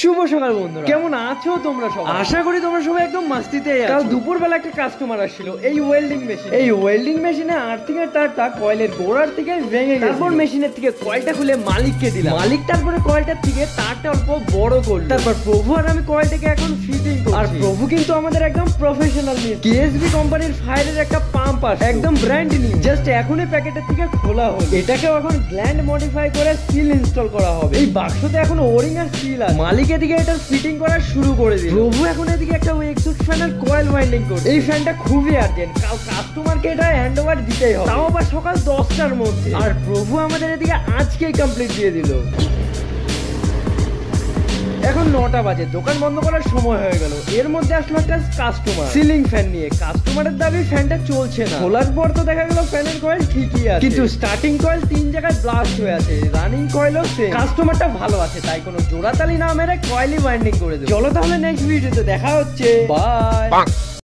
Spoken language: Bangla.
শুভ সকাল বন্ধুরা, কেমন আছো তোমরা সবাই? আশা করি তোমরা সবাই একদম মাস্তিতে আছো। কাল দুপুরবেলা একটা কাস্টমার আসছিল এই ওয়েল্ডিং মেশিনে আর্থিংয়ের তারটা কয়েলের গোড়ার থেকে ভেঙে গেছে। তারপর মেশিনের থেকে কয়েলটা খুলে মালিককে দিলাম। মালিক তারপরে কয়েলটার থেকে তারটা অল্প বড় করলো। তারপর প্রভু আর আমি কয়েলটাকে এখন ফিটিং করছি। আর প্রভু কিন্তু আমাদের একদম প্রফেশনাল মিস্ত্রি। কেএসবি কোম্পানির ফায়ারের একটা পাম্প আছে, একদম ব্র্যান্ড নিউ, জাস্ট এখনই প্যাকেটের থেকে খোলা হলো। এটাকেও এখন গ্ল্যান্ড মডিফাই করে সিল ইনস্টল করা হবে। এই বাক্সতে এখন ওরিং আর সিল আছে। মালিক এদিকে এটা ফিটিং করা শুরু করে দিল। প্রভু এখন এদিকে একটা এক্সস্ট ফ্যানের কয়েল ওয়াইন্ডিং করছে। এই ফ্যানটা খুবই আর্জেন্ট, কাল কাস্টমারকে এটা হ্যান্ড ওভার দিতেই হবে, তাও আবার সকাল 10টার মধ্যে। আর প্রভু আমাদের এদিকে আজকেই কমপ্লিট দিয়ে দিল। এখন 9টা বাজে, দোকান বন্ধ করার সময় হয়ে গেল। এর মধ্যে আসলো একটা কাস্টমার সিলিং ফ্যান নিয়ে। কাস্টমারের দাবি ফ্যানটা চলছে না। খোলার পর তো দেখা গেল ফ্যানের কয়েল ঠিকই আছে, কিন্তু স্টার্টিং কয়েল 3 জায়গায় ব্লাস্ট হয়ে আছে, রানিং কয়েলও সেম। কাস্টমারটা ভালো আছে, তাই কোনো জোড়াতালি না মেরে কয়েলই ওয়াইন্ডিং করে দেব। চলো তাহলে নেক্সট ভিডিওতে দেখা হচ্ছে, বাই।